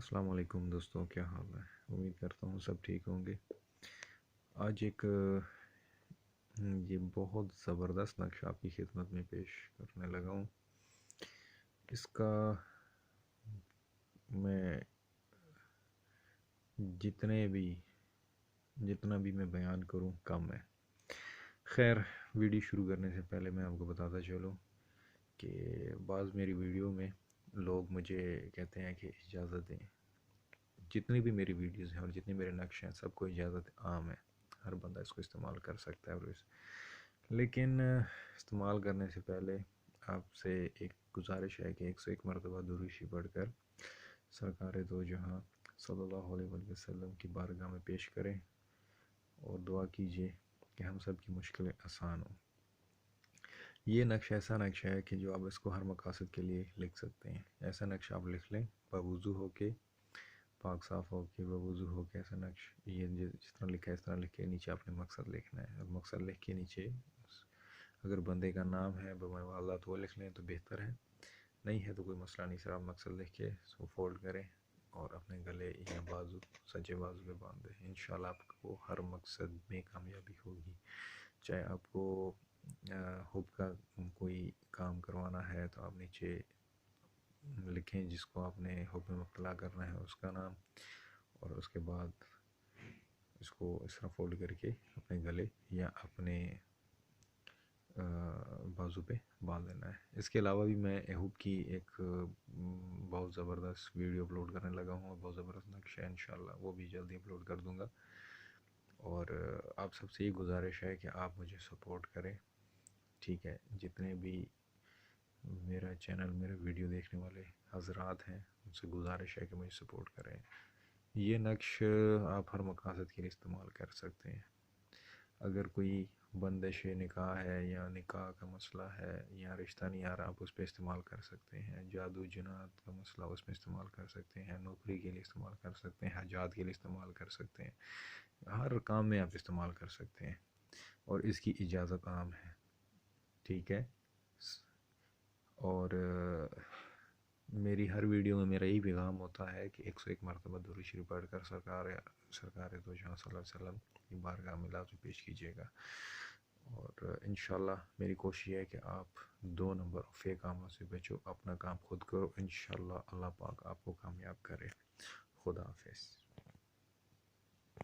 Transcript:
السلام علیکم دوستوں، کیا حال ہے؟ امید کرتا ہوں سب ٹھیک ہوں گے۔ آج ایک یہ بہت زبردست نقشہ آپ کی خدمت میں پیش کرنے لگا ہوں۔ اس کا میں جتنا بھی میں بیان کروں کم ہے۔ خیر، ویڈیو شروع کرنے سے پہلے میں آپ کو بتاتا چلوں کہ بعض میری ویڈیو میں لوگ مجھے کہتے ہیں کہ اجازت دیں۔ جتنی بھی میری ویڈیوز ہیں اور جتنے میرے نقش ہیں، سب کو اجازت عام ہے، ہر بندہ اس کو استعمال کر سکتا ہے۔ لیکن استعمال کرنے سے پہلے آپ سے ایک گزارش ہے کہ 101 مرتبہ درود شریف پڑھ کر سرکار دو جہاں صلی اللہ علیہ وسلم کی بارگاہ میں پیش کریں اور دعا کیجیے کہ ہم سب کی مشکلیں آسان ہوں۔ یہ نقش ایسا نقشہ ہے کہ جو آپ اس کو ہر مقاصد کے لیے لکھ سکتے ہیں۔ ایسا نقش آپ لکھ لیں باوضو ہو کے، پاک صاف ہو کے، بوضو ہو کے، ایسا نقش یہ جس طرح لکھا ہے اس طرح لکھ کے نیچے آپ نے مقصد لکھنا ہے، اور مقصد لکھ کے نیچے اگر بندے کا نام ہے اللہ تو وہ لکھ لیں تو بہتر ہے، نہیں ہے تو کوئی مسئلہ نہیں، صرف آپ مقصد لکھ کے اس کو فولڈ کریں اور اپنے گلے یا بازو سجے بازو پہ باندھ دیں۔ انشاءاللہ آپ کو ہر مقصد میں کامیابی ہوگی۔ چاہے آپ کو حب کا کوئی کام کروانا ہے تو آپ نیچے لکھیں جس کو آپ نے حب میں مبتلا کرنا ہے اس کا نام، اور اس کے بعد اس کو اس طرح فولڈ کر کے اپنے گلے یا اپنے بازو پہ باندھ دینا ہے۔ اس کے علاوہ بھی میں حب کی ایک بہت زبردست ویڈیو اپلوڈ کرنے لگا ہوں، اور بہت زبردست نقشہ ہے، انشاءاللہ وہ بھی جلدی اپلوڈ کر دوں گا۔ اور آپ سب سے یہ گزارش ہے کہ آپ مجھے سپورٹ کریں، ٹھیک ہے؟ جتنے بھی میرا چینل، میرے ویڈیو دیکھنے والے حضرات ہیں، ان سے گزارش ہے کہ مجھے سپورٹ کریں۔ یہ نقش آپ ہر مقاصد کے لیے استعمال کر سکتے ہیں۔ اگر کوئی بندش نکاح ہے یا نکاح کا مسئلہ ہے یا رشتہ نہیں آ رہا، آپ اس پہ استعمال کر سکتے ہیں۔ جادو جنات کا مسئلہ اس میں استعمال کر سکتے ہیں، نوکری کے لیے استعمال کر سکتے ہیں، حاجات کے لیے استعمال کر سکتے ہیں، ہر کام میں آپ استعمال کر سکتے ہیں، اور اس کی اجازت عام ہے، ٹھیک ہے؟ اور میری ہر ویڈیو میں میرا یہی پیغام ہوتا ہے کہ 101 مرتبہ درود شریف پڑھ کر سرکار دو جہاں صلی اللہ علیہ وسلم کی بارگاہ میں لازمی پیش کیجیے گا۔ اور انشاءاللہ میری کوشش ہے کہ آپ 2 نمبر فیک کاموں سے بچو، اپنا کام خود کرو، انشاءاللہ اللہ پاک آپ کو کامیاب کرے۔ خدا حافظ۔